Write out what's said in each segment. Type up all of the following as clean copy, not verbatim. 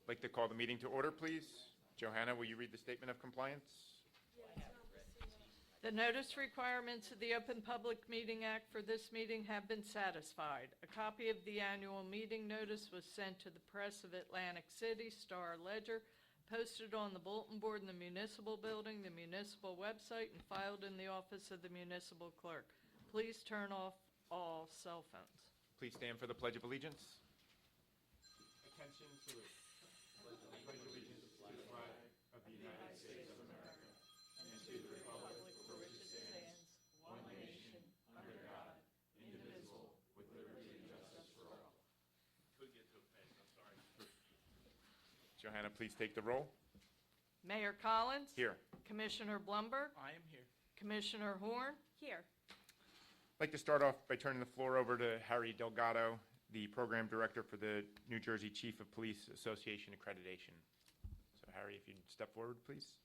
I'd like to call the meeting to order, please. Johanna, will you read the statement of compliance? The notice requirements of the Open Public Meeting Act for this meeting have been satisfied. A copy of the annual meeting notice was sent to the press of Atlantic City, Star Ledger, posted on the bulletin board in the municipal building, the municipal website, and filed in the office of the municipal clerk. Please turn off all cell phones. Please stand for the Pledge of Allegiance. Attention, salute. Pledge allegiance to the flag of the United States of America and to the republic for which it stands, one nation, under God, indivisible, with liberty and justice for all. Could get too fast, I'm sorry. Johanna, please take the roll. Mayor Collins? Here. Commissioner Blumberg? I am here. Commissioner Horn? Here. I'd like to start off by turning the floor over to Harry Delgado, the Program Director for the New Jersey Chief of Police Association Accreditation. So Harry, if you'd step forward, please.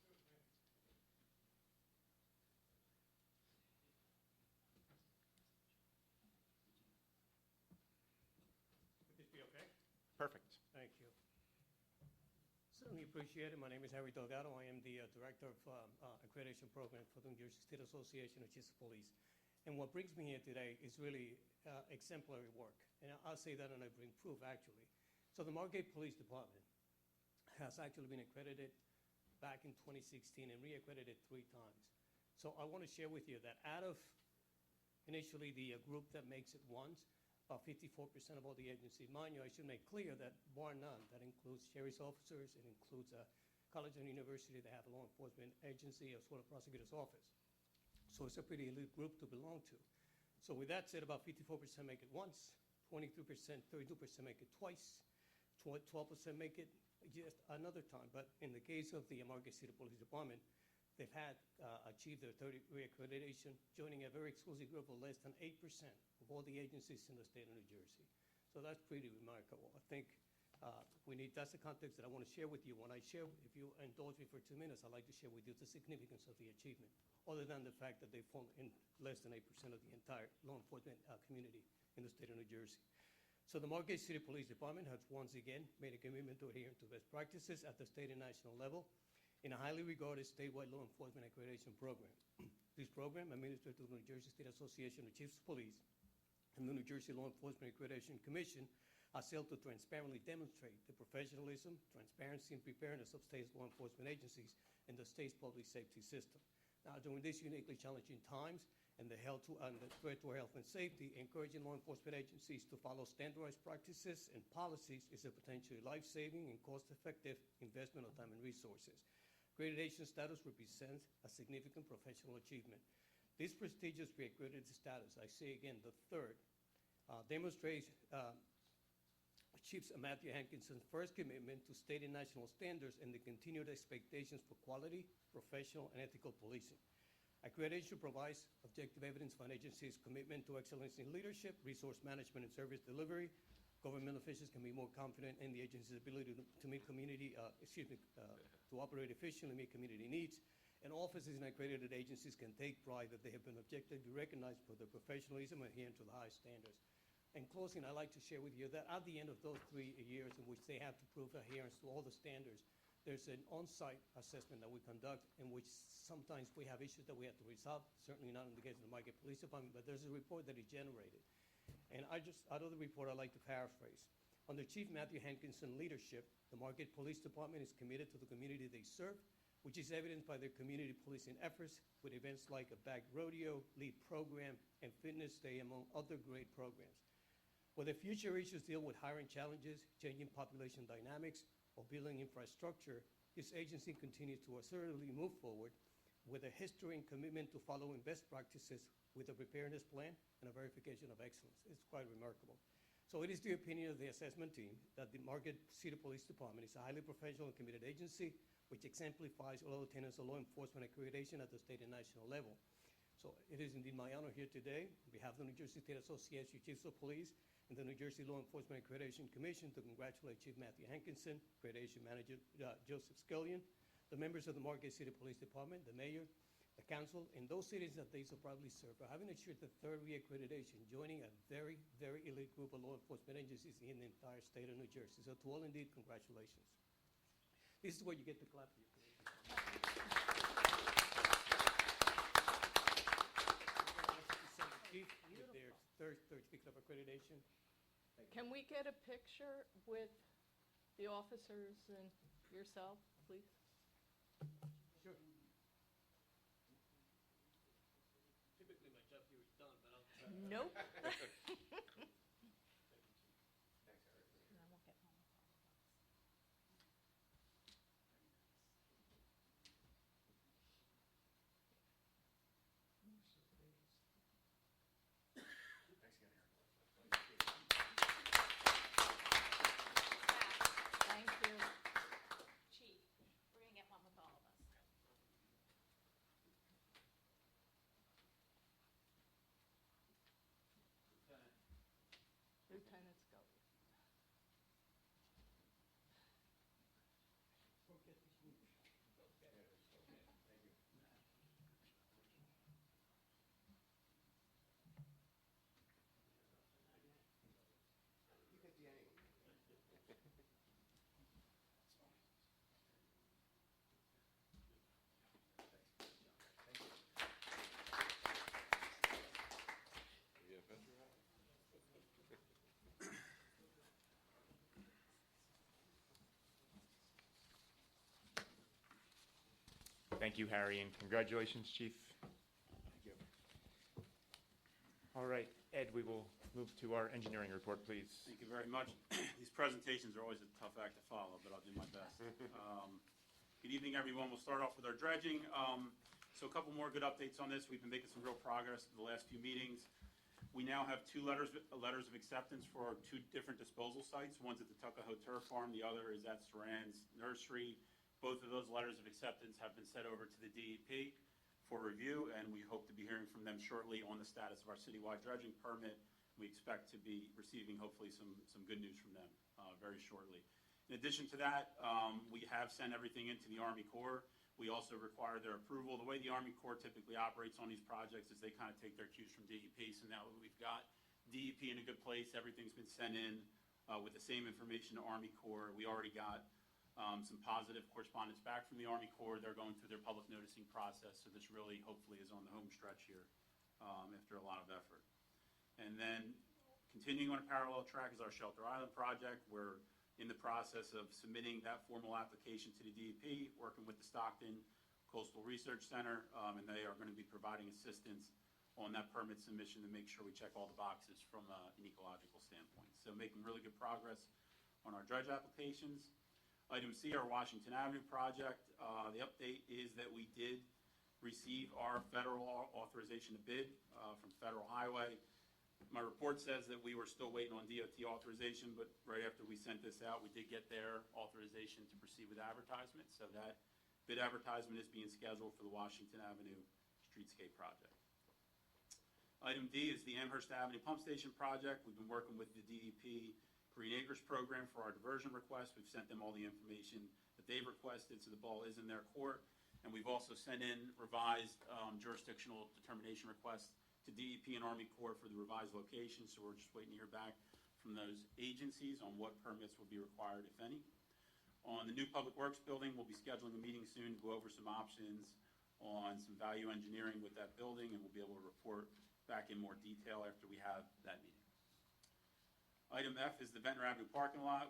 Would this be okay? Perfect. Thank you. Certainly appreciate it. My name is Harry Delgado. I am the Director of Accreditation Program for the New Jersey State Association of Chiefs of Police. And what brings me here today is really exemplary work. And I'll say that and I bring proof, actually. So the Margate Police Department has actually been accredited back in 2016 and re-accredited 3 times. So I want to share with you that out of initially the group that makes it once, about 54% of all the agencies. Mind you, I should make clear that bar none, that includes sheriff's officers, it includes college and university that have a law enforcement agency as well as prosecutor's office. So it's a pretty elite group to belong to. So with that said, about 54% make it once, 23%, 32% make it twice, 12% make it just another time. But in the case of the Margate City Police Department, they've had achieved their 30 reaccreditation, joining a very exclusive group of less than 8% of all the agencies in the state of New Jersey. So that's pretty remarkable. I think that's the context that I want to share with you. When I share, if you indulge me for 2 minutes, I'd like to share with you the significance of the achievement, other than the fact that they fall in less than 8% of the entire law enforcement community in the state of New Jersey. So the Margate City Police Department has once again made a commitment to adhere to best practices at the state and national level in a highly regarded statewide law enforcement accreditation program. This program, administered through the New Jersey State Association of Chiefs of Police and the New Jersey Law Enforcement Accreditation Commission, has helped to transparently demonstrate the professionalism, transparency, and preparedness of state law enforcement agencies and the state's public safety system. Now, during these uniquely challenging times and the threat to our health and safety, encouraging law enforcement agencies to follow standardized practices and policies is a potentially life-saving and cost-effective investment of time and resources. Accreditation status represents a significant professional achievement. This prestigious pre-accredited status, I say again, the third, demonstrates Chief Matthew Hankinson's first commitment to state and national standards and the continued expectations for quality, professional, and ethical policing. Accreditation provides objective evidence of an agency's commitment to excellence in leadership, resource management, and service delivery. Government officials can be more confident in the agency's ability to meet to operate efficiently, meet community needs. And offices in accredited agencies can take pride that they have been objectively recognized for their professionalism and adhering to the highest standards. In closing, I'd like to share with you that at the end of those 3 years in which they have to prove adherence to all the standards, there's an on-site assessment that we conduct in which sometimes we have issues that we have to resolve, certainly not in the case of the Margate Police Department, but there's a report that is generated. And out of the report, I'd like to paraphrase. Under Chief Matthew Hankinson's leadership, the Margate Police Department is committed to the community they serve, which is evidenced by their community policing efforts with events like a bag rodeo, LEAD program, and Fitness Day, among other great programs. Whether future issues deal with hiring challenges, changing population dynamics, or building infrastructure, this agency continues to assertively move forward with a history and commitment to following best practices with a preparedness plan and a verification of excellence. It's quite remarkable. So it is the opinion of the assessment team that the Margate City Police Department is a highly professional and committed agency which exemplifies all tenets of law enforcement accreditation at the state and national level. So it is indeed my honor here today, on behalf of the New Jersey State Association of Chiefs of Police and the New Jersey Law Enforcement Accreditation Commission, to congratulate Chief Matthew Hankinson, Accreditation Manager Joseph Scullion, the members of the Margate City Police Department, the mayor, the council, and those cities that they so proudly serve for having achieved the third reaccreditation, joining a very, very elite group of law enforcement agencies in the entire state of New Jersey. So to all, indeed, congratulations. This is where you get to clap for your creation. Chief with their third certificate of accreditation. Can we get a picture with the officers and yourself, please? Sure. Typically, my job here is done, but I'll try. Nope. Thank you. Chief, we're gonna get one with all of us. Lieutenant Scully. Thank you, Harry, and congratulations, Chief. Thank you. All right, Ed, we will move to our engineering report, please. Thank you very much. These presentations are always a tough act to follow, but I'll do my best. Good evening, everyone. We'll start off with our dredging. So a couple more good updates on this. We've been making some real progress in the last few meetings. We now have two letters of acceptance for our two different disposal sites. One's at the Tuckahoe Turf Farm, the other is at Saran's Nursery. Both of those letters of acceptance have been sent over to the DEP for review, and we hope to be hearing from them shortly on the status of our citywide dredging permit. We expect to be receiving hopefully some good news from them very shortly. In addition to that, we have sent everything into the Army Corps. We also require their approval. The way the Army Corps typically operates on these projects is they kind of take their cues from DEP. So now we've got DEP in a good place. Everything's been sent in with the same information to Army Corps. We already got some positive correspondence back from the Army Corps. They're going through their public noticing process. So this really hopefully is on the home stretch here after a lot of effort. And then continuing on a parallel track is our Shelter Island project. We're in the process of submitting that formal application to the DEP, working with the Stockton Coastal Research Center, and they are going to be providing assistance on that permit submission to make sure we check all the boxes from an ecological standpoint. So making really good progress on our dredge applications. Item C, our Washington Avenue project. The update is that we did receive our federal authorization to bid from Federal Highway. My report says that we were still waiting on DOT authorization, but right after we sent this out, we did get their authorization to proceed with advertisement. So that bid advertisement is being scheduled for the Washington Avenue Streetscape project. Item D is the Amherst Avenue Pump Station project. We've been working with the DEP Green Acres program for our diversion request. We've sent them all the information that they've requested, so the ball is in their court. And we've also sent in revised jurisdictional determination requests to DEP and Army Corps for the revised location, so we're just waiting to hear back from those agencies on what permits will be required, if any. On the new Public Works building, we'll be scheduling a meeting soon to go over some options on some value engineering with that building, and we'll be able to report back in more detail after we have that meeting. Item F is the Ventnor Avenue parking lot.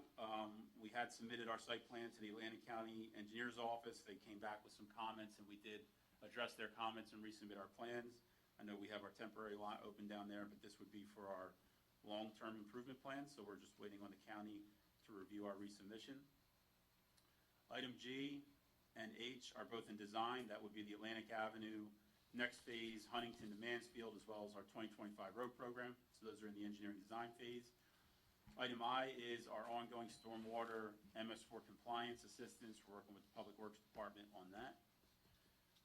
We had submitted our site plan to the Atlantic County Engineer's Office. They came back with some comments, and we did address their comments and resubmit our plans. I know we have our temporary lot open down there, but this would be for our long-term improvement plan, so we're just waiting on the county to review our resubmission. Item G and H are both in design. That would be the Atlantic Avenue next phase, Huntington to Mansfield, as well as our 2025 road program. So those are in the engineering design phase. Item I is our ongoing stormwater MS4 compliance assistance. We're working with the Public Works Department on that.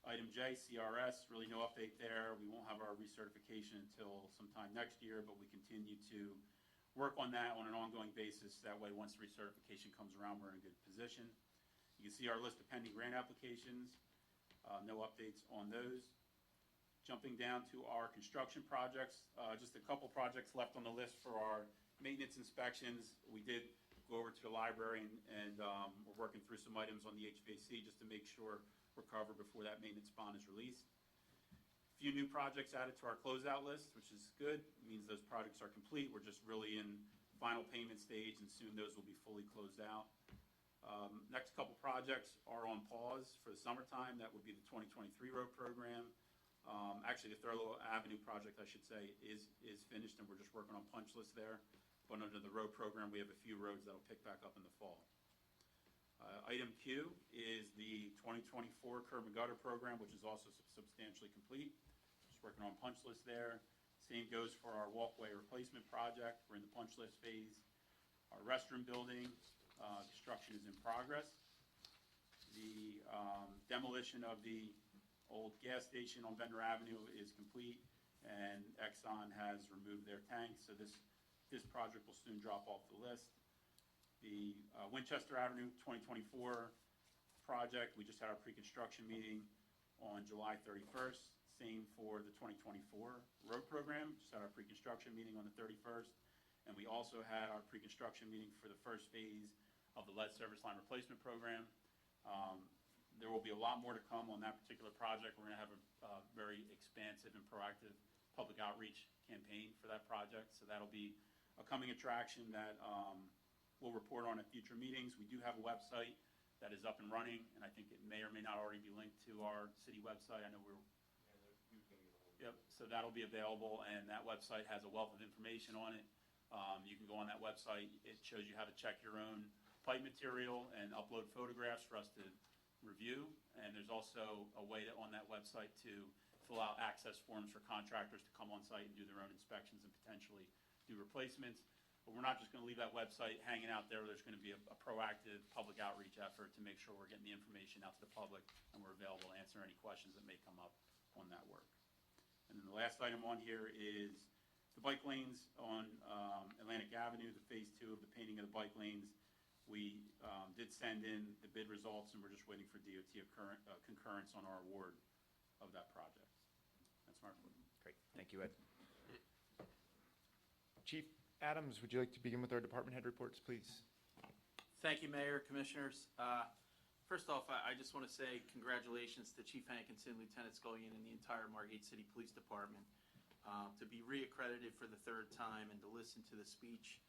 Item J, CRS, really no update there. We won't have our recertification until sometime next year, but we continue to work on that on an ongoing basis. That way, once the recertification comes around, we're in a good position. You can see our list of pending grant applications. No updates on those. Jumping down to our construction projects, just a couple projects left on the list for our maintenance inspections. We did go over to the library and we're working working through some items on the HVAC just to make sure we're covered before that maintenance bond is released. Few new projects added to our closeout list, which is good. It means those projects are complete. We're just really in final payment stage, and soon those will be fully closed out. Next couple projects are on pause for the summertime. That would be the 2023 road program. Actually, the Thurlow Avenue project, I should say, is finished, and we're just working on punch list there. But under the road program, we have a few roads that'll pick back up in the fall. Item Q is the 2024 curb and gutter program, which is also substantially complete. Just working on punch list there. Same goes for our walkway replacement project. We're in the punch list phase. Our restroom building, construction is in progress. The demolition of the old gas station on Bender Avenue is complete, and Exxon has removed their tanks, so this project will soon drop off the list. The Winchester Avenue 2024 project, we just had our pre-construction meeting on July 31st. Same for the 2024 road program, just had our pre-construction meeting on the 31st. And we also had our pre-construction meeting for the first phase of the lead service line replacement program. There will be a lot more to come on that particular project. We're going to have a very expansive and proactive public outreach campaign for that project. So that'll be a coming attraction that we'll report on at future meetings. We do have a website that is up and running, and I think it may or may not already be linked to our city website. I know we're... Yep, so that'll be available, and that website has a wealth of information on it. You can go on that website. It shows you how to check your own pipe material and upload photographs for us to review. And there's also a way on that website to fill out access forms for contractors to come on site and do their own inspections and potentially do replacements. But we're not just going to leave that website hanging out there. There's going to be a proactive public outreach effort to make sure we're getting the information out to the public and we're available to answer any questions that may come up on that work. And then the last item on here is the bike lanes on Atlantic Avenue, the phase 2 of the painting of the bike lanes. We did send in the bid results, and we're just waiting for DOT concurrence on our award of that project. That's my report. Great, thank you, Ed. Chief Adams, would you like to begin with our department head reports, please? Thank you, Mayor, Commissioners. First off, I just want to say congratulations to Chief Hankinson, Lieutenant Scullion, and the entire Margate City Police Department. To be reaccredited for the 3rd time and to listen to the speech,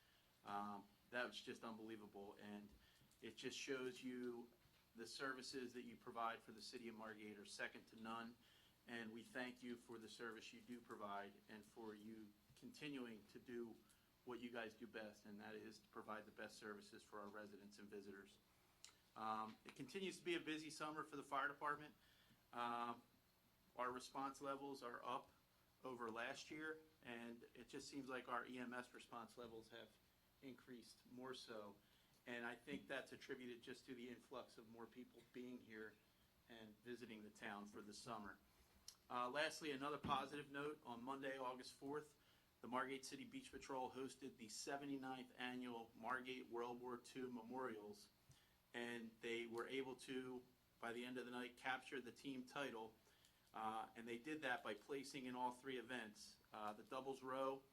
that was just unbelievable. And it just shows you the services that you provide for the city of Margate are second to none. And we thank you for the service you do provide and for you continuing to do what you guys do best, and that is to provide the best services for our residents and visitors. It continues to be a busy summer for the fire department. Our response levels are up over last year, and it just seems like our EMS response levels have increased more so. And I think that's attributed just to the influx of more people being here and visiting the town for the summer. Lastly, another positive note, on Monday, August 4th, the Margate City Beach Patrol hosted the 79th annual Margate World War II Memorials, and they were able to, by the end of the night, capture the team title, and they did that by placing in all 3 events. The doubles row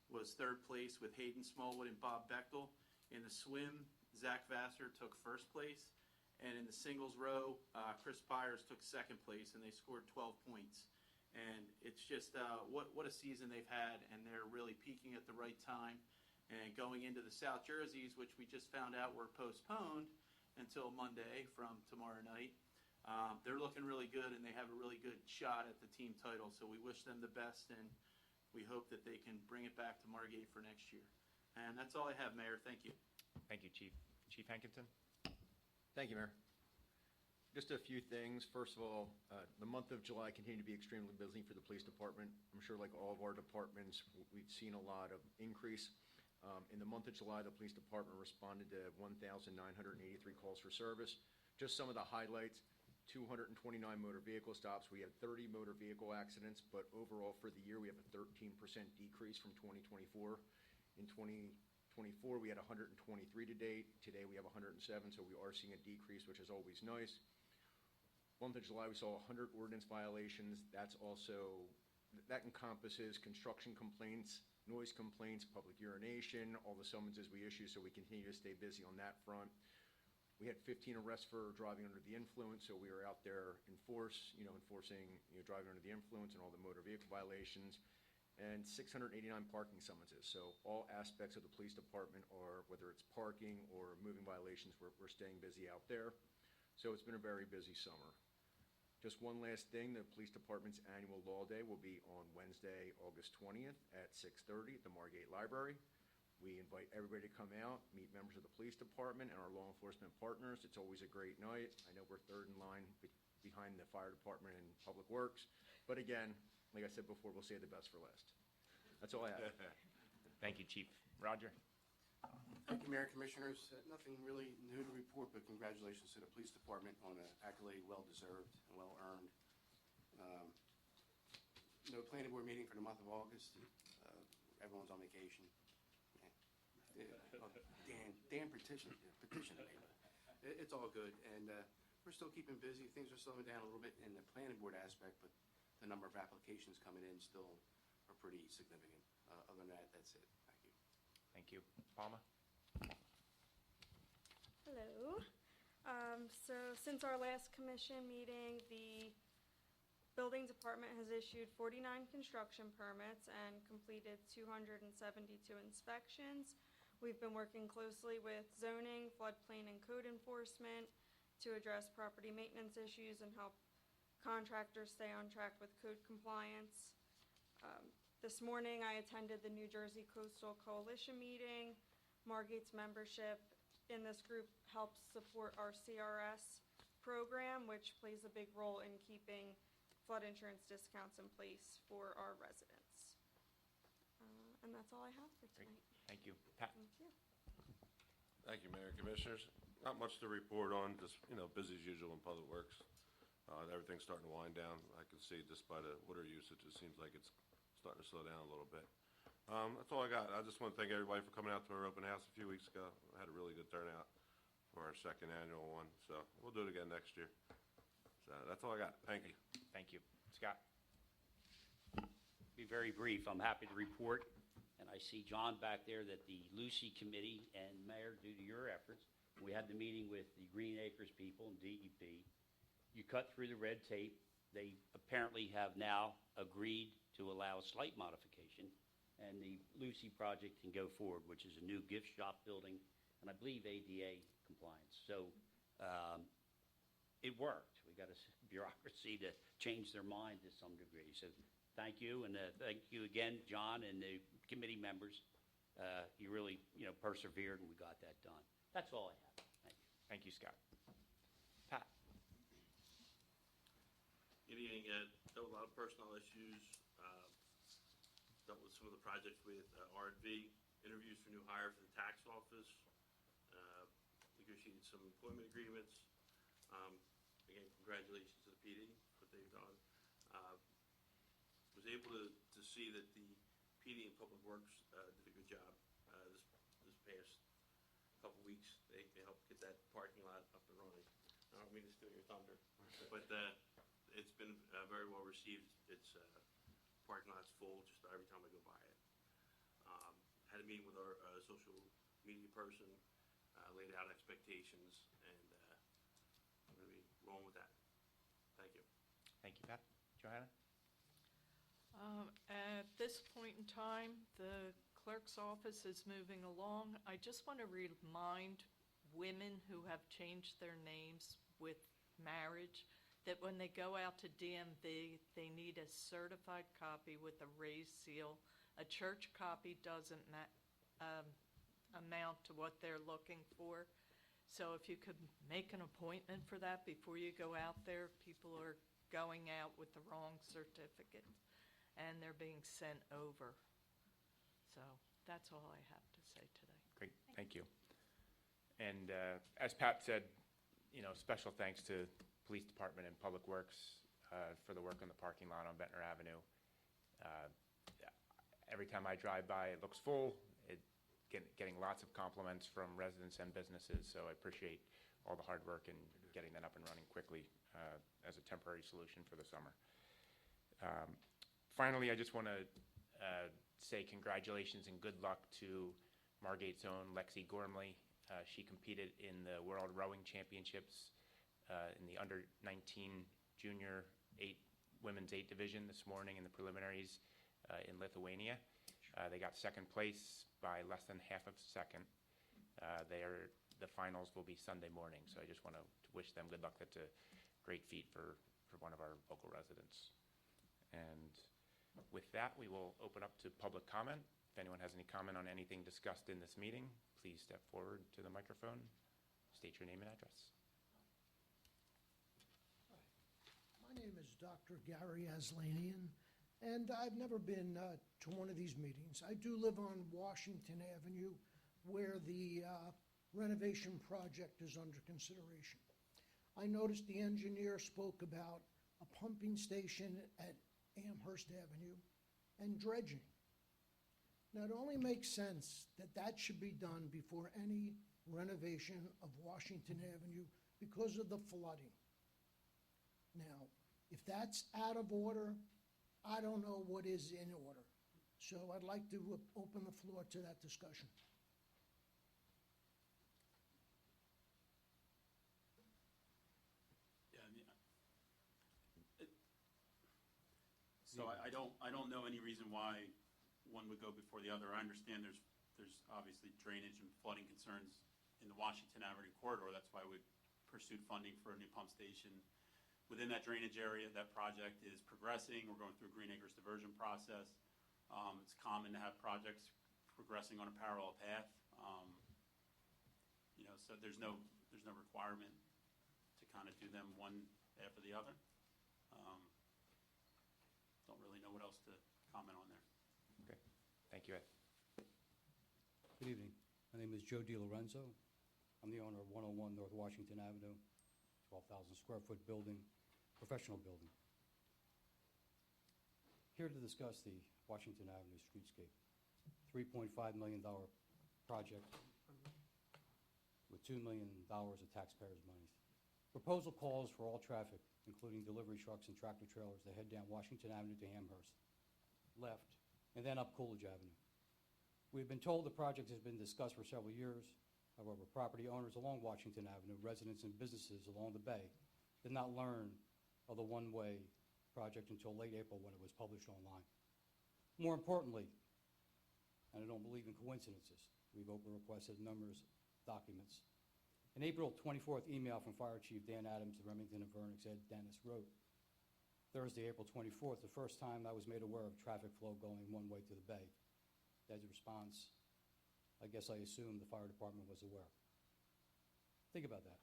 was 3rd place with Hayden Smallwood and Bob Bechtel. In the swim, Zach Vassar took 1st place, and in the singles row, Chris Byers took 2nd place, and they scored 12 points. And it's just what a season they've had, and they're really peaking at the right time. And going into the South Jerseys, which we just found out were postponed until Monday from tomorrow night, they're looking really good, and they have a really good shot at the team title. So we wish them the best, and we hope that they can bring it back to Margate for next year. And that's all I have, Mayor. Thank you. Thank you, Chief. Chief Hankinson? Thank you, Mayor. Just a few things. First of all, the month of July continued to be extremely busy for the police department. I'm sure like all of our departments, we've seen a lot of increase. In the month of July, the police department responded to 1,983 calls for service. Just some of the highlights: 229 motor vehicle stops. We had 30 motor vehicle accidents, but overall for the year, we have a 13% decrease from 2024. In 2024, we had 123 to date. Today, we have 107, so we are seeing a decrease, which is always nice. Month of July, we saw 100 ordinance violations. That encompasses construction complaints, noise complaints, public urination, all the summonses we issue, so we continue to stay busy on that front. We had 15 arrests for driving under the influence, so we were out there enforcing, driving under the influence and all the motor vehicle violations, and 689 parking summonses. So all aspects of the police department are, whether it's parking or moving violations, we're staying busy out there. So it's been a very busy summer. Just one last thing, the police department's annual law day will be on Wednesday, August 20th at 6:30 at the Margate Library. We invite everybody to come out, meet members of the police department and our law enforcement partners. It's always a great night. I know we're third in line behind the fire department and public works. But again, like I said before, we'll save the best for last. That's all I have. Thank you, Chief. Roger? Thank you, Mayor and Commissioners. Nothing really new to report, but congratulations to the police department on an accolade well-deserved and well-earned. No planning board meeting for the month of August. Everyone's on vacation. Dan petitioned me, but it's all good. And we're still keeping busy. Things are slowing down a little bit in the planning board aspect, but the number of applications coming in still are pretty significant. Other than that, that's it. Thank you. Thank you. Palma? Hello. So since our last commission meeting, the building department has issued 49 construction permits and completed 272 inspections. We've been working closely with zoning, floodplain, and code enforcement to address property maintenance issues and help contractors stay on track with code compliance. This morning, I attended the New Jersey Coastal Coalition meeting. Margate's membership in this group helps support our CRS program, which plays a big role in keeping flood insurance discounts in place for our residents. And that's all I have for Great. tonight. Thank you. Pat? Thank you. Thank you, Mayor and Commissioners. Not much to report on, just, busy as usual in Public Works. Everything's starting to wind down. I can see just by the water usage, it seems like it's starting to slow down a little bit. That's all I got. I just want to thank everybody for coming out to our open house a few weeks ago. I had a really good turnout for our second annual one, so we'll do it again next year. So that's all I got. Thank you. Thank you. Scott? Be very brief. I'm happy to report, and I see John back there, that the Lucy Committee and Mayor, due to your efforts, we had the meeting with the Green Acres people and DEP. You cut through the red tape. They apparently have now agreed to allow a slight modification, and the Lucy project can go forward, which is a new gift shop building, and I believe ADA compliance. So it worked. We got a bureaucracy to change their mind to some degree. So thank you, and thank you again, John, and the committee members. You really, persevered, and we got that done. That's all I have. Thank you. Thank you, Scott. Pat? Good evening. There were a lot of personnel issues. Dealt with some of the projects with R&V, interviews for new hire for the tax office, negotiated some employment agreements. Again, congratulations to the PD for what they've done. Was able to see that the PD and Public Works did a good job this past couple weeks. They helped get that parking lot up and running. I don't mean to steal your thunder, but it's been very well received. It's parking lot's full just about every time I go by it. Had a meeting with our social media person, laid out expectations, and I'm going to be rolling with that. Thank you. Thank you, Pat. Johanna? At this point in time, the clerk's office is moving along. I just want to remind women who have changed their names with marriage that when they go out to DMV, they need a certified copy with a raised seal. A church copy doesn't amount to what they're looking for. So if you could make an appointment for that before you go out there, people are going out with the wrong certificate, and they're being sent over. So that's all I have to say today. Great, thank you. And as Pat said, special thanks to Police Department and Public Works for the work on the parking lot on Ventnor Avenue. Every time I drive by, it looks full. Getting lots of compliments from residents and businesses, so I appreciate all the hard work in getting that up and running quickly as a temporary solution for the summer. Finally, I just want to say congratulations and good luck to Margate's own Lexi Gormley. She competed in the World Rowing Championships in the under-19 junior women's 8 division this morning in the preliminaries in Lithuania. They got second place by less than half of a second. The finals will be Sunday morning, so I just want to wish them good luck. That's a great feat for one of our local residents. And with that, we will open up to public comment. If anyone has any comment on anything discussed in this meeting, please step forward to the microphone, state your name and address. My name is Dr. Gary Aslanian, and I've never been to one of these meetings. I do live on Washington Avenue, where the renovation project is under consideration. I noticed the engineer spoke about a pumping station at Amherst Avenue and dredging. Now, it only makes sense that that should be done before any renovation of Washington Avenue because of the flooding. Now, if that's out of order, I don't know what is in order. So I'd like to open the floor to that discussion. Yeah, I mean, so I don't know any reason why one would go before the other. I understand there's obviously drainage and flooding concerns in the Washington Avenue corridor. That's why we pursued funding for a new pump station within that drainage area. That project is progressing. We're going through a Green Acres diversion process. It's common to have projects progressing on a parallel path. So there's no requirement to kind of do them one after the other. Don't really know what else to comment on there. Okay, thank you, Ed. Good evening. My name is Joe DiLorenzo. I'm the owner of 101 North Washington Avenue, 12,000 square foot building, professional building. Here to discuss the Washington Avenue streetscape. $3.5 million project with $2 million of taxpayers' money. Proposal calls for all traffic, including delivery trucks and tractor trailers, to head down Washington Avenue to Amherst, left, and then up Coolidge Avenue. We've been told the project has been discussed for several years. However, property owners along Washington Avenue, residents and businesses along the bay, did not learn of the one-way project until late April when it was published online. More importantly, and I don't believe in coincidences, we've open requested numerous documents. An April 24th email from Fire Chief Dan Adams to Remington and Vernon said, Dennis wrote, Thursday, April 24th, the first time I was made aware of traffic flow going one way to the bay. As a response, I guess I assumed the fire department was aware. Think about that.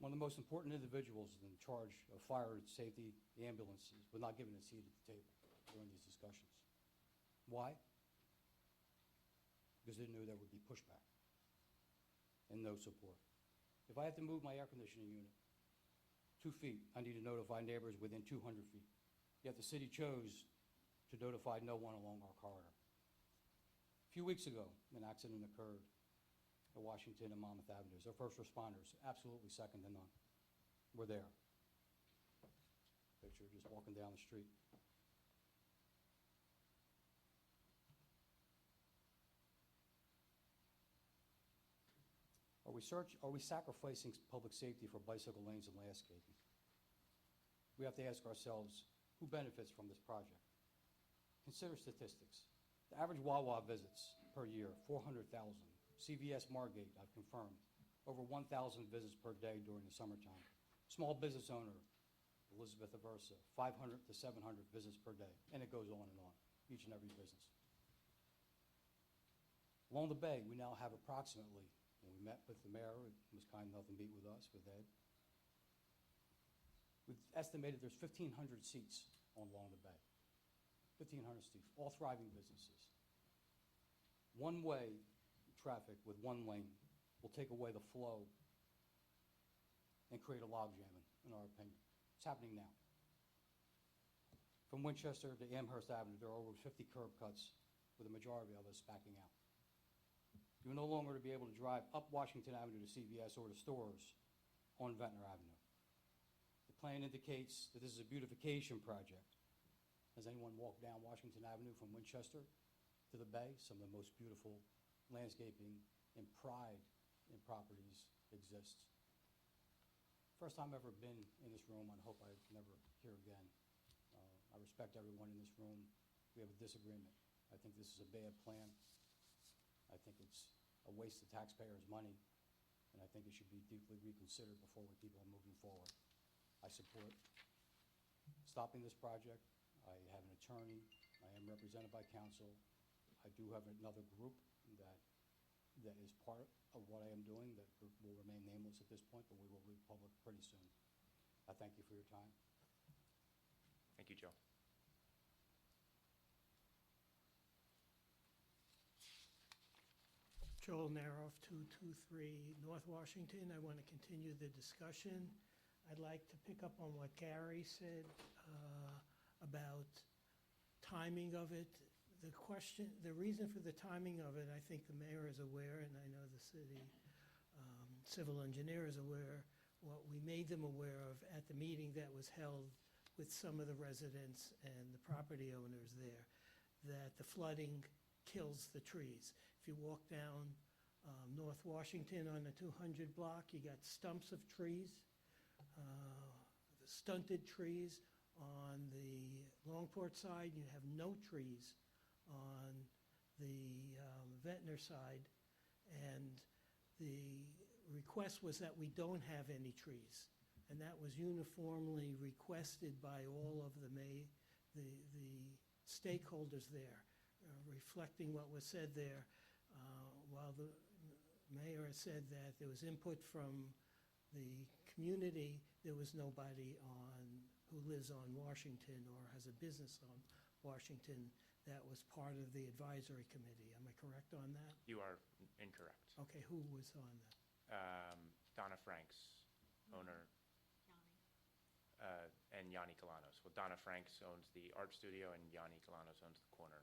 One of the most important individuals in charge of fire safety, the ambulances, was not given a seat at the table during these discussions. Why? Because they knew there would be pushback and no support. If I had to move my air conditioning unit 2 feet, I need to notify neighbors within 200 feet. Yet the city chose to notify no one along our corridor. A few weeks ago, an accident occurred at Washington and Monmouth Avenues. Our first responders, absolutely second to none, were there. Picture just walking down the street. Are we sacrificing public safety for bicycle lanes and landscaping? We have to ask ourselves, who benefits from this project? Consider statistics. The average Wawa visits per year, 400,000. CVS Margate, I've confirmed, over 1,000 visits per day during the summertime. Small business owner, Elizabeth Aversa, 500 to 700 visits per day, and it goes on, each and every business. Along the bay, we now have approximately, when we met with the mayor, who was kind enough to meet with us, with Ed, we've estimated there's 1,500 seats along the bay. 1,500 seats, all thriving businesses. One-way traffic with one lane will take away the flow and create a logjam, in our opinion. It's happening now. From Winchester to Amherst Avenue, there are over 50 curb cuts, with the majority of us backing out. You're no longer to be able to drive up Washington Avenue to CVS or to stores on Ventnor Avenue. The plan indicates that this is a beautification project. Has anyone walked down Washington Avenue from Winchester to the bay? Some of the most beautiful landscaping and pride in properties exists. First time I've ever been in this room, I hope I never hear again. I respect everyone in this room. We have a disagreement. I think this is a bad plan. I think it's a waste of taxpayers' money, and I think it should be deeply reconsidered before we keep on moving forward. I support stopping this project. I have an attorney. I am represented by counsel. I do have another group that is part of what I am doing. That group will remain nameless at this point, but we will be public pretty soon. I thank you for your time. Thank you, Joe. Joel Naroff, 223 North Washington. I want to continue the discussion. I'd like to pick up on what Gary said about timing of it. The reason for the timing of it, I think the mayor is aware, and I know the city civil engineer is aware, what we made them aware of at the meeting that was held with some of the residents and the property owners there, that the flooding kills the trees. If you walk down North Washington on the 200 block, you got stumps of trees, stunted trees. On the Longport side, you have no trees on the Ventnor side. And the request was that we don't have any trees. And that was uniformly requested by all of the stakeholders there, reflecting what was said there. While the mayor has said that there was input from the community, there was nobody who lives on Washington or has a business on Washington that was part of the advisory committee. Am I correct on that? You are incorrect. Okay, who was on that? Donna Franks, owner, and Yanni Colanos. Well, Donna Franks owns the art studio, and Yanni Colanos owns the corner,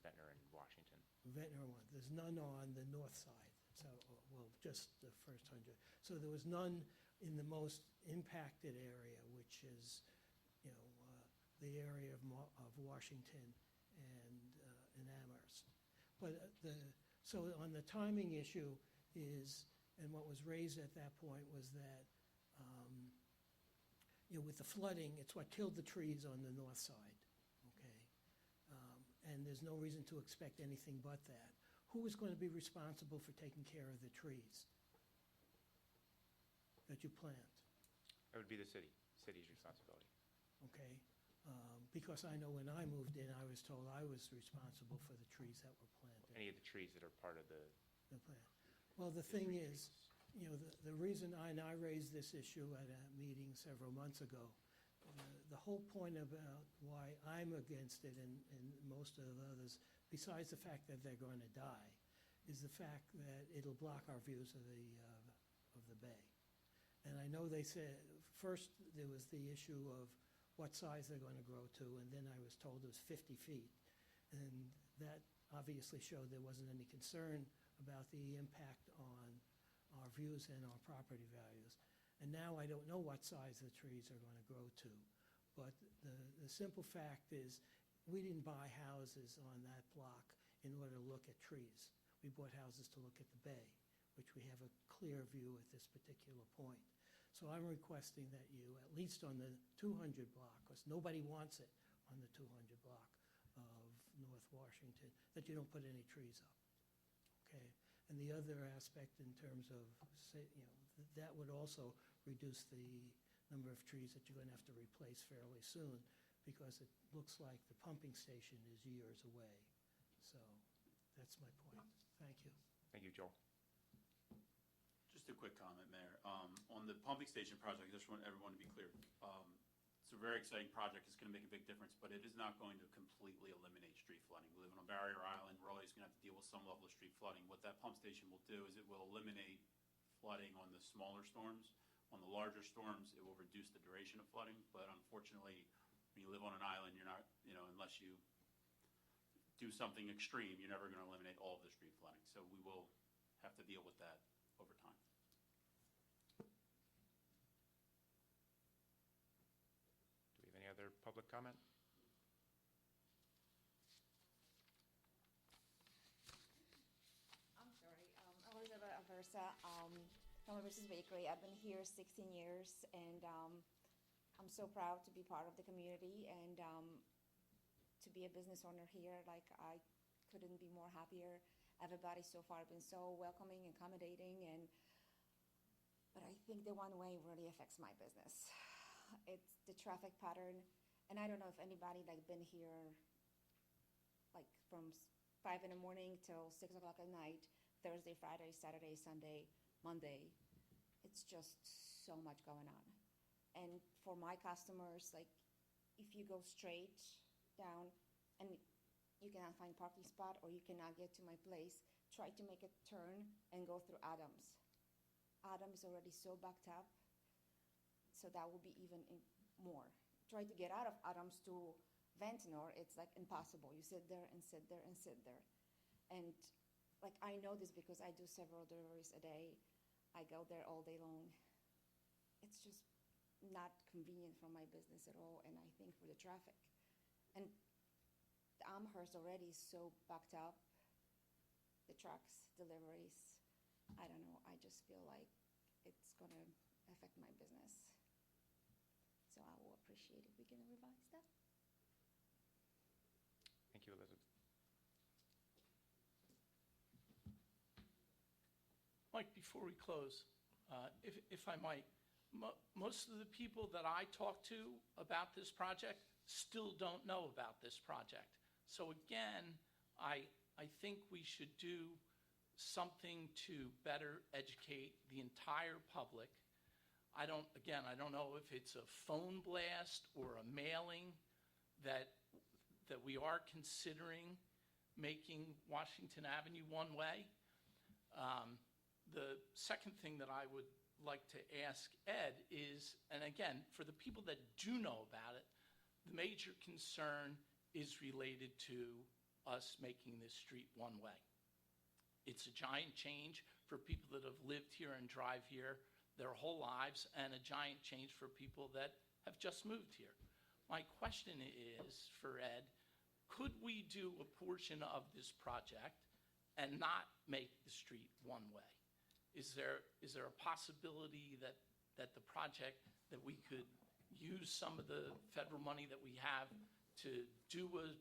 Ventnor and Washington. Ventnor one. There's none on the north side. So, well, just the first 100. So there was none in the most impacted area, which is, the area of Washington and Amherst. But so on the timing issue is, and what was raised at that point was that, with the flooding, it's what killed the trees on the north side, okay? And there's no reason to expect anything but that. Who is going to be responsible for taking care of the trees that you plant? That would be the city's responsibility. Okay? Because I know when I moved in, I was told I was responsible for the trees that were planted. Any of the trees that are part of the Plan. Well, the thing is, the reason I raised this issue at a meeting several months ago, the whole point about why I'm against it and most of the others, besides the fact that they're going to die, is the fact that it'll block our views of the bay. And I know they said, first there was the issue of what size they're going to grow to, and then I was told it was 50 feet. And that obviously showed there wasn't any concern about the impact on our views and our property values. And now I don't know what size the trees are going to grow to. But the simple fact is, we didn't buy houses on that block in order to look at trees. We bought houses to look at the bay, which we have a clear view at this particular point. So I'm requesting that you, at least on the 200 block, because nobody wants it on the 200 block of North Washington, that you don't put any trees up. Okay? And the other aspect in terms of, that would also reduce the number of trees that you're going to have to replace fairly soon, because it looks like the pumping station is years away. So that's my point. Thank you. Thank you, Joel. Just a quick comment, Mayor. On the pumping station project, I just want everyone to be clear. It's a very exciting project. It's going to make a big difference, but it is not going to completely eliminate street flooding. We live on a barrier island. We're always going to have to deal with some level of street flooding. What that pump station will do is it will eliminate flooding on the smaller storms. On the larger storms, it will reduce the duration of flooding, but unfortunately, when you live on an island, you're not, unless you do something extreme, you're never going to eliminate all of the street flooding. So we will have to deal with that over time. Do we have any other public comment? Larissa, from Larissa's Bakery. I've been here 16 years, and I'm so proud to be part of the community and to be a business owner here. Like, I couldn't be more happier. Everybody so far been so welcoming and accommodating, but I think the one-way really affects my business. It's the traffic pattern, and I don't know if anybody like been here like from 5 in the morning till 6 o'clock at night, Thursday, Friday, Saturday, Sunday, Monday. It's just so much going on. And for my customers, like, if you go straight down and you cannot find parking spot or you cannot get to my place, try to make a turn and go through Adams. Adams is already so backed up, so that will be even more. Try to get out of Adams to Ventnor, it's like impossible. You sit there and sit there and sit there. And like, I know this because I do several deliveries a day. I go there all day long. It's just not convenient for my business at all, and I think for the traffic. And the Amherst already is so backed up. The trucks, deliveries, I don't know, I just feel like it's gonna affect my business. So I will appreciate if we can revise that. Thank you, Elizabeth. Mike, before we close, if I might, most of the people that I talk to about this project still don't know about this project. So again, I think we should do something to better educate the entire public. I don't know if it's a phone blast or a mailing that we are considering making Washington Avenue one way. The second thing that I would like to ask Ed is, and again, for the people that do know about it, the major concern is related to us making this street one way. It's a giant change for people that have lived here and drive here their whole lives, and a giant change for people that have just moved here. My question is for Ed, could we do a portion of this project and not make the street one way? Is there a possibility that the project, that we could use some of the federal money that we have to do a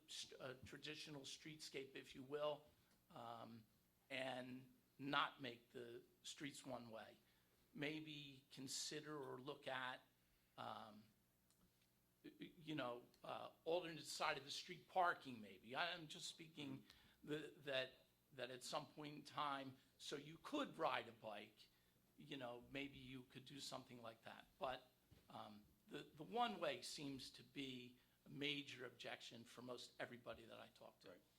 traditional streetscape, if you will, and not make the streets one way? Maybe consider or look at, alternate side of the street parking maybe. I'm just speaking that at some point in time, so you could ride a bike, maybe you could do something like that. But the one way seems to be a major objection for most everybody that I talk to. Right.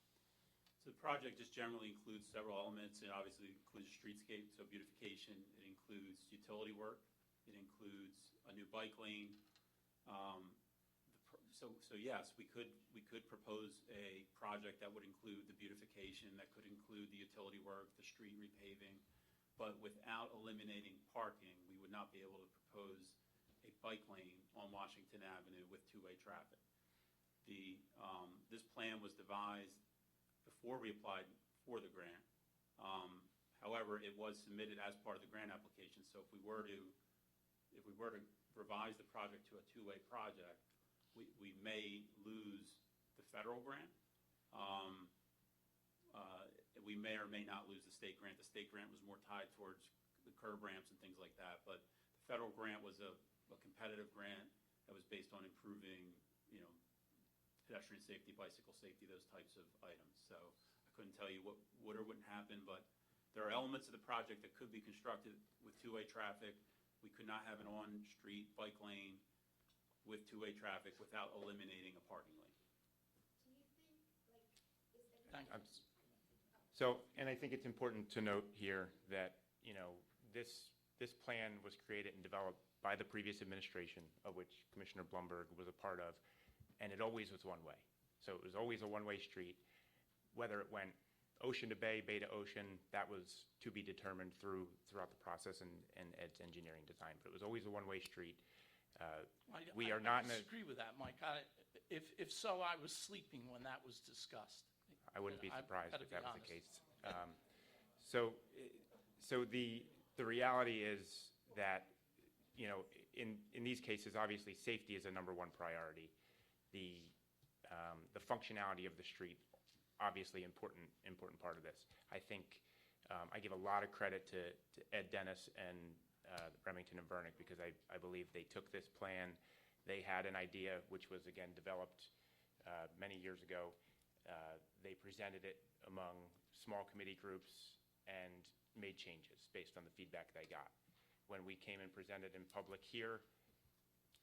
So the project just generally includes several elements. It obviously includes a streetscape, so beautification. It includes utility work. It includes a new bike lane. So yes, we could propose a project that would include the beautification, that could include the utility work, the street repaving, but without eliminating parking, we would not be able to propose a bike lane on Washington Avenue with two-way traffic. This plan was devised before we applied for the grant. However, it was submitted as part of the grant application. So if we were to revise the project to a two-way project, we may lose the federal grant. We may or may not lose the state grant. The state grant was more tied towards the curb ramps and things like that. But the federal grant was a competitive grant that was based on improving, pedestrian safety, bicycle safety, those types of items. So I couldn't tell you what would or wouldn't happen, but there are elements of the project that could be constructed with two-way traffic. We could not have an on-street bike lane with two-way traffic without eliminating a parking lane. So, and I think it's important to note here that, this plan was created and developed by the previous administration, of which Commissioner Blumberg was a part of, and it always was one way. So it was always a one-way street. Whether it went ocean to bay, bay to ocean, that was to be determined throughout the process and Ed's engineering design. But it was always a one-way street. We are not in a... I disagree with that, Mike. If so, I was sleeping when that was discussed. I wouldn't be surprised if that was the honest. case. So So the reality is that, you know, in these cases, obviously, safety is a number one priority. The functionality of the street, obviously, important part of this. I think I give a lot of credit to Ed Dennis and Remington and Vernick, because I believe they took this plan. They had an idea which was, again, developed many years ago. They presented it among small committee groups and made changes based on the feedback they got. When we came and presented in public here,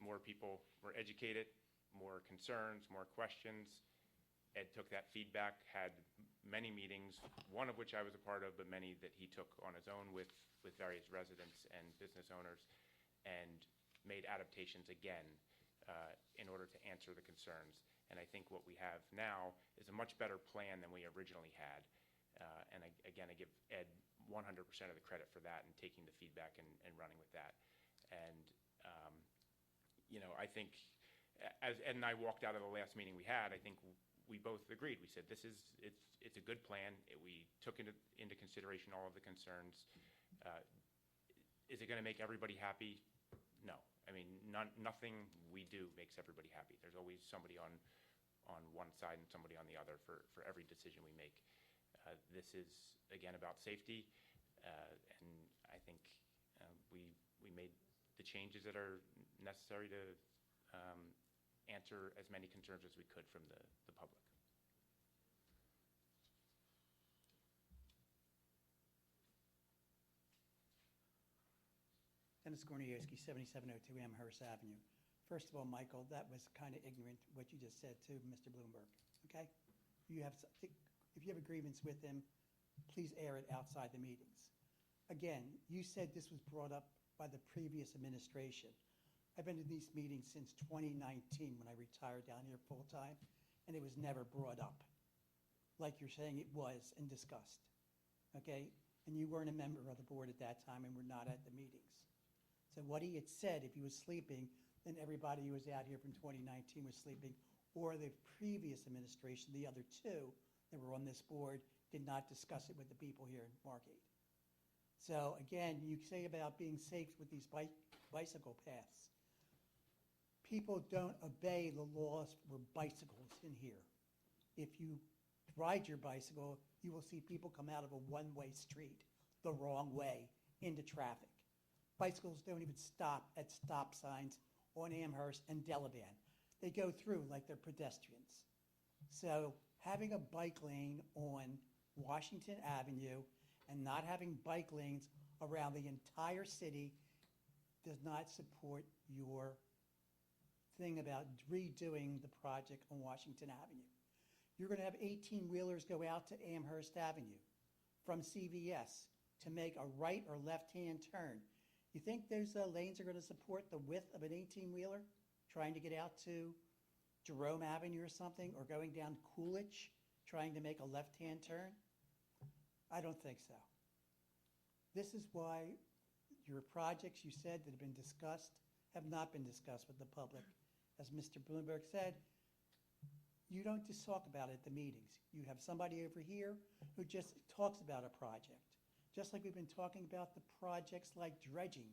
more people were educated, more concerns, more questions. Ed took that feedback, had many meetings, one of which I was a part of, but many that he took on his own with various residents and business owners, and made adaptations again in order to answer the concerns. And I think what we have now is a much better plan than we originally had. And again, I give Ed 100% of the credit for that and taking the feedback and running with that. And, you know, I think as Ed and I walked out of the last meeting we had, I think we both agreed. We said, it's a good plan. We took into consideration all of the concerns. Is it going to make everybody happy? No. I mean, nothing we do makes everybody happy. There's always somebody on one side and somebody on the other for every decision we make. This is, again, about safety, and I think we made the changes that are necessary to answer as many concerns as we could from the public. Dennis Gorniewski, 7702 Amherst Avenue. First of all, Michael, that was kind of ignorant what you just said to Mr. Bloomberg, okay? If you have a grievance with him, please air it outside the meetings. Again, you said this was brought up by the previous administration. I've been to these meetings since 2019 when I retired down here full-time, and it was never brought up, like you're saying it was and discussed, okay? And you weren't a member of the board at that time and were not at the meetings. So what he had said, if he was sleeping, then everybody who was out here from 2019 was sleeping, or the previous administration, the other two that were on this board, did not discuss it with the people here in Margate. So again, you say about being safe with these bicycle paths. People don't obey the laws for bicycles in here. If you ride your bicycle, you will see people come out of a one-way street the wrong way into traffic. Bicycles don't even stop at stop signs on Amherst and Delavan. They go through like they're pedestrians. So having a bike lane on Washington Avenue and not having bike lanes around the entire city does not support your thing about redoing the project on Washington Avenue. You're going to have 18-wheelers go out to Amherst Avenue from CVS to make a right or left-hand turn. You think those lanes are going to support the width of an 18-wheeler trying to get out to Jerome Avenue or something, or going down Coolidge trying to make a left-hand turn? I don't think so. This is why your projects you said that have been discussed have not been discussed with the public. As Mr. Bloomberg said, you don't just talk about it at the meetings. You have somebody over here who just talks about a project. Just like we've been talking about the projects like dredging.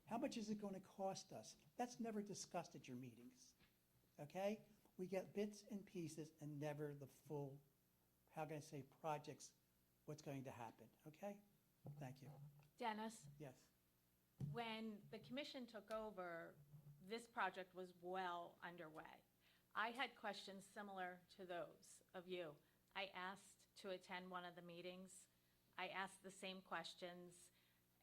How much is it going to cost us? That's never discussed at your meetings, okay? We get bits and pieces and never the full, how can I say, projects, what's going to happen, okay? Thank you. Dennis, Yes. when the commission took over, this project was well underway. I had questions similar to those of you. I asked to attend one of the meetings. I asked the same questions.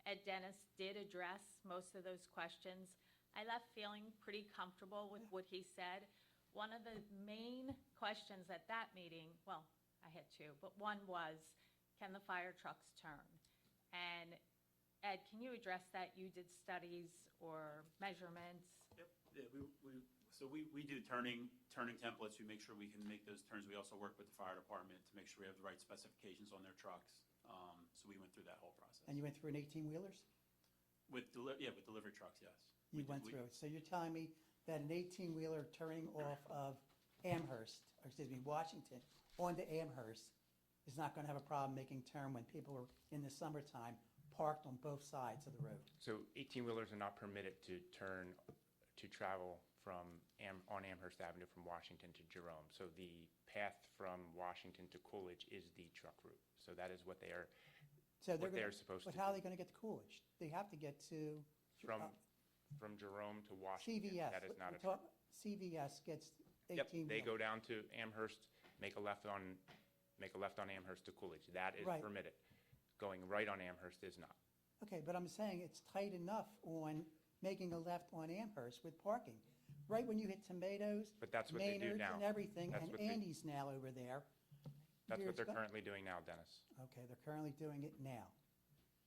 Ed Dennis did address most of those questions. I left feeling pretty comfortable with what he said. One of the main questions at that meeting, well, I had two, but one was, can the fire trucks turn? And Ed, can you address that? You did studies or measurements? Yep. Yeah, so we do turning templates. We make sure we can make those turns. We also work with the fire department to make sure we have the right specifications on their trucks. So we went through that whole process. And you went through an 18-wheelers? With delivery trucks, yes. You went through it. So you're telling me that an 18-wheeler turning off of Washington onto Amherst is not going to have a problem making turn when people are in the summertime parked on both sides of the road. So 18-wheelers are not permitted to travel on Amherst Avenue from Washington to Jerome. So the path from Washington to Coolidge is the truck route. So that is what they are, So what they're they're gonna- supposed to But how are do. they going to get to Coolidge? They have to get to From Jerome to Washington. CVS. That is not a We're truck. talk- CVS gets Yep, 18. they go down to Amherst, make a left on Amherst to Coolidge. That is Right. permitted. Going right on Amherst is not. Okay, but I'm saying it's tight enough on making a left on Amherst with parking. Right when you hit Tomatoes, But that's what they do Maynard's now. and everything, That's and what they- Andy's now over there. That's what There's they're go- currently doing now, Dennis. Okay, they're currently doing it now.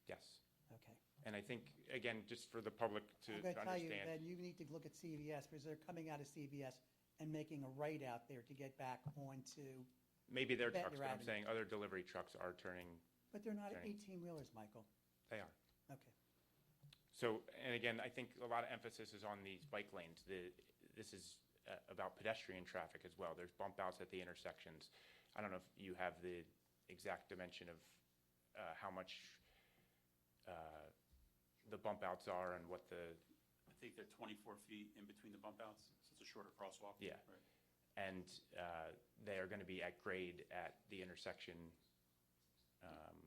Yes. Okay. And I think, again, just for the public to I'm going to tell you understand. that you need to look at CVS because they're coming out of CVS and making a right out there to get back onto, Maybe their Ventnor trucks, but I'm Avenue. saying other delivery trucks are turning, but they're not Turning. 18-wheelers, Michael. they are. Okay. So, and again, I think a lot of emphasis is on these bike lanes. This is about pedestrian traffic as well. There's bump outs at the intersections. I don't know if you have the exact dimension of how much the bump outs are and what the, I think they're 24 feet in between the bump outs, so it's a shorter crosswalk. Yeah. Right. and they are going to be at grade at the intersection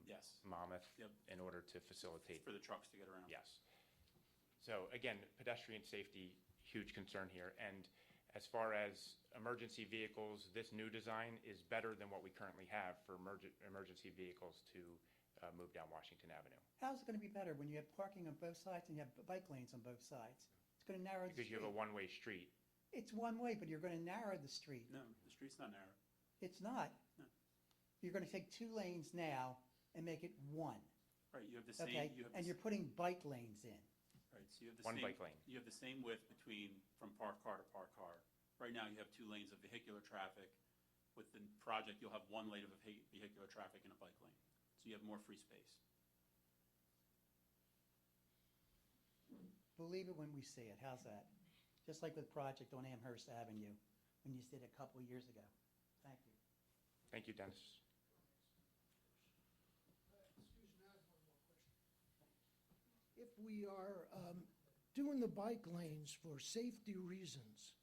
Yes. Monmouth Yep. in order to facilitate. For the trucks to get around. Yes. So again, pedestrian safety, huge concern here. And as far as emergency vehicles, this new design is better than what we currently have for emergency vehicles to move down Washington Avenue. How's it going to be better when you have parking on both sides and you have bike lanes on both sides? It's going to narrow the Because street. you have a one-way street. It's one way, but you're going to narrow the street. No, the street's not narrow. It's not. No. You're going to take 2 lanes now and make it 1. Right, you have the same. Okay? You have And the you're putting bike lanes in. Right, so you have the One same. bike lane. You have the same width from parked car to parked car. Right now, you have 2 lanes of vehicular traffic. With the project, you'll have 1 lane of vehicular traffic and a bike lane. So you have more free space. Believe it when we see it. How's that? Just like with project on Amherst Avenue when you did it a couple of years ago. Thank you. Thank you, Dennis. Excuse me, I have one more question. If we are doing the bike lanes for safety reasons,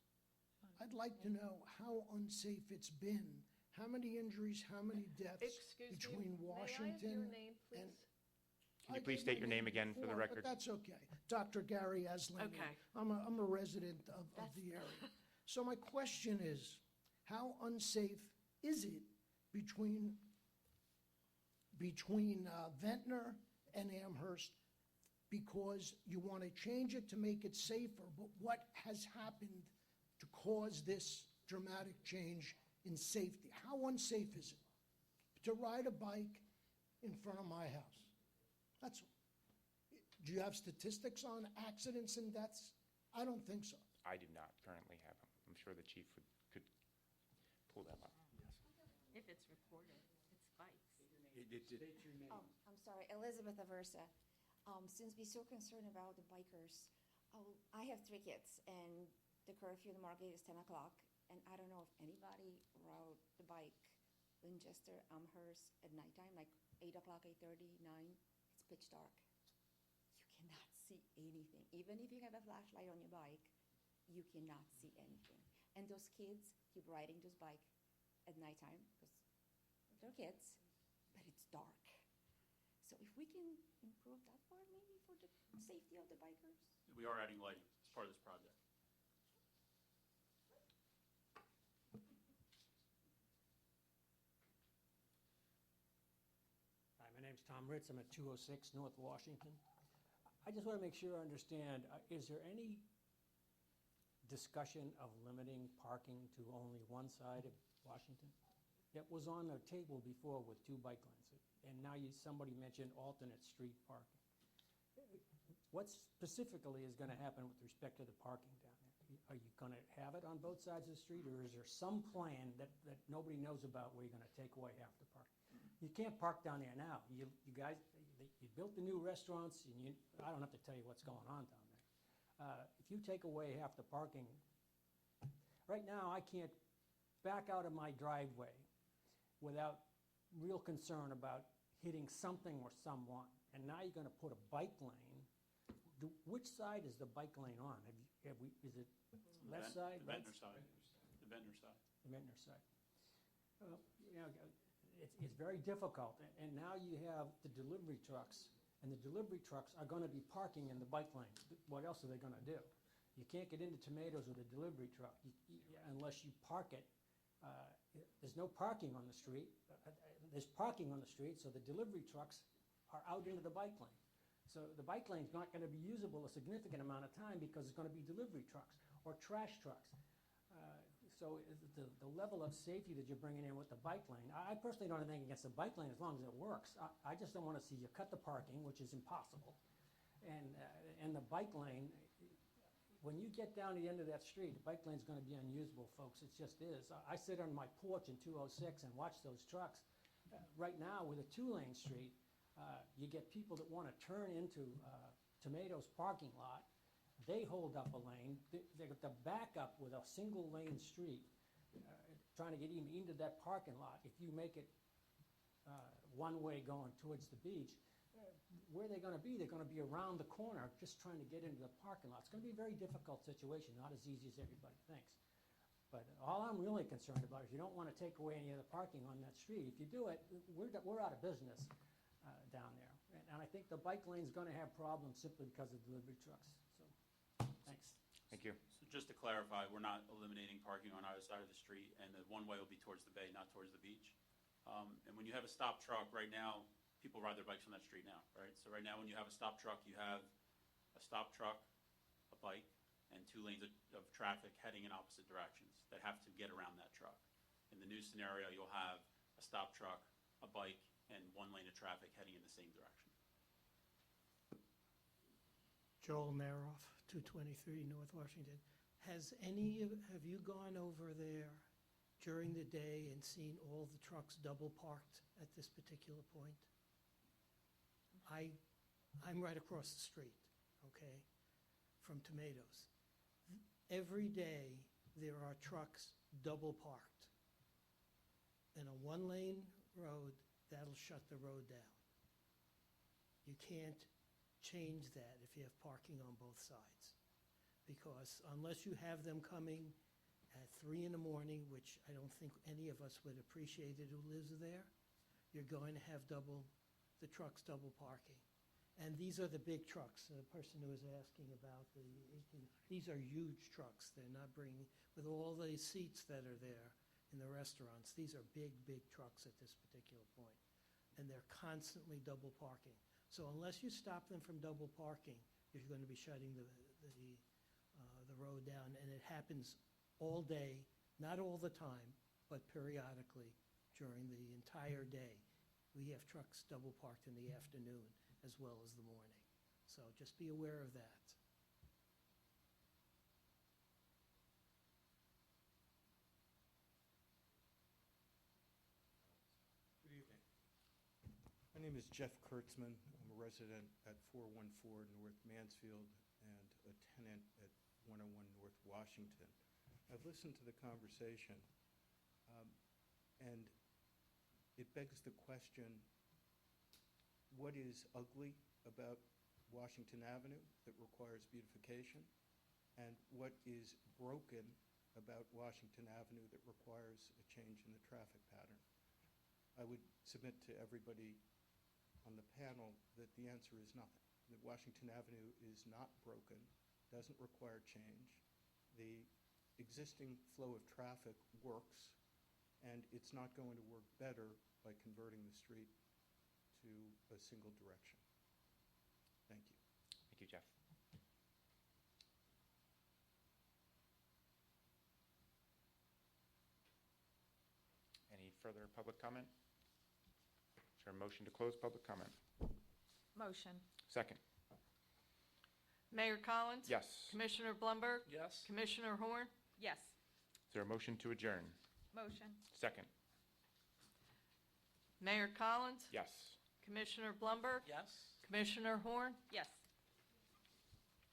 I'd like to know how unsafe it's been. How many injuries, how many deaths Excuse between me, may I have Washington your name, and... please? Can you I please gave state your my name again for the before, record? But that's okay. Dr. Gary Aslanian. Okay. I'm a resident of the area. So my question is, how unsafe is it between Ventnor and Amherst? Because you want to change it to make it safer, but what has happened to cause this dramatic change in safety? How unsafe is it to ride a bike in front of my house? That's all. Do you have statistics on accidents and deaths? I don't think so. I do not currently have them. I'm sure the chief could pull them up. If it's reported, it's bikes. Oh, I'm sorry, Elizabeth Aversa. Since we're so concerned about the bikers, I have 3 kids, and the curfew in Margate is 10 o'clock, and I don't know if anybody rode the bike Winchester, Amherst at nighttime, like 8 o'clock, 8:30, 9. It's pitch dark. You cannot see anything. Even if you have a flashlight on your bike, you cannot see anything. And those kids keep riding those bike at nighttime because they're kids, but it's dark. So if we can improve that part maybe for the safety of the bikers. We are adding lighting as part of this project. Hi, my name's Tom Ritz. I'm at 206 North Washington. I just want to make sure I understand, is there any discussion of limiting parking to only one side of Washington? That was on the table before with 2 bike lanes, and now somebody mentioned alternate street parking. What specifically is going to happen with respect to the parking down there? Are you going to have it on both sides of the street, or is there some plan that nobody knows about where you're going to take away half the parking? You can't park down there now. You guys, you built the new restaurants, and I don't have to tell you what's going on down there. If you take away half the parking, right now I can't back out of my driveway without real concern about hitting something or someone. and now you're gonna put a bike lane. Which side is the bike lane on? Is it left side, The right? Ventnor side. The Ventnor side. The Ventnor side. You know, it's very difficult, and now you have the delivery trucks, and the delivery trucks are gonna be parking in the bike lane. What else are they gonna do? You can't get into Tomatoes with a delivery truck unless you park it. There's no parking on the street. There's parking on the street, so the delivery trucks are out into the bike lane. So the bike lane's not gonna be usable a significant amount of time because it's gonna be delivery trucks or trash trucks. So the level of safety that you're bringing in with the bike lane, I personally don't have anything against the bike lane as long as it works. I just don't wanna see you cut the parking, which is impossible. And the bike lane, when you get down to the end of that street, the bike lane's gonna be unusable, folks. It just is. I sit on my porch in 206 and watch those trucks. Right now, with a two-lane street, you get people that wanna turn into Tomatoes parking lot. They hold up a lane. They got to back up with a single-lane street, trying to get even into that parking lot. If you make it one-way going towards the beach, where are they going to be? They're going to be around the corner just trying to get into the parking lot. It's going to be a very difficult situation, not as easy as everybody thinks. But all I'm really concerned about is you don't want to take away any of the parking on that street. If you do it, we're out of business down there. And I think the bike lane's going to have problems simply because of delivery trucks. So, thanks. Thank you. So just to clarify, we're not eliminating parking on either side of the street, and the one-way will be towards the bay, not towards the beach. And when you have a stop truck, right now, people ride their bikes on that street now, right? So right now, when you have a stop truck, you have a stop truck, a bike, and 2 lanes of traffic heading in opposite directions that have to get around that truck. In the new scenario, you'll have a stop truck, a bike, and 1 lane of traffic heading in the same direction. Joel Naroff, 223 North Washington. Have you gone over there during the day and seen all the trucks double parked at this particular point? I'm right across the street, okay, from Tomatoes. Every day there are trucks double parked. In a 1-lane road, that'll shut the road down. You can't change that if you have parking on both sides. Because unless you have them coming at 3 in the morning, which I don't think any of us would appreciate it who lives there, you're going to have the trucks double parking. And these are the big trucks. The person who was asking about the 18, these are huge trucks. They're not bringing, with all the seats that are there in the restaurants, these are big, big trucks at this particular point. And they're constantly double parking. So unless you stop them from double parking, you're going to be shutting the road down. And it happens all day, not all the time, but periodically during the entire day. We have trucks double parked in the afternoon as well as the morning. So just be aware of that. Good evening. My name is Jeff Kurtzman. I'm a resident at 414 North Mansfield and a tenant at 101 North Washington. I've listened to the conversation, and it begs the question, what is ugly about Washington Avenue that requires beautification, and what is broken about Washington Avenue that requires a change in the traffic pattern? I would submit to everybody on the panel that the answer is nothing. That Washington Avenue is not broken, doesn't require change. The existing flow of traffic works, and it's not going to work better by converting the street to a single direction. Thank you. Thank you, Jeff. Any further public comment? Is there a motion to close public comment? Motion. Second. Mayor Collins? Yes. Commissioner Blumberg? Yes. Commissioner Horn? Yes. Is there a motion to adjourn? Motion. Second. Mayor Collins? Yes. Commissioner Blumberg? Yes. Commissioner Horn? Yes.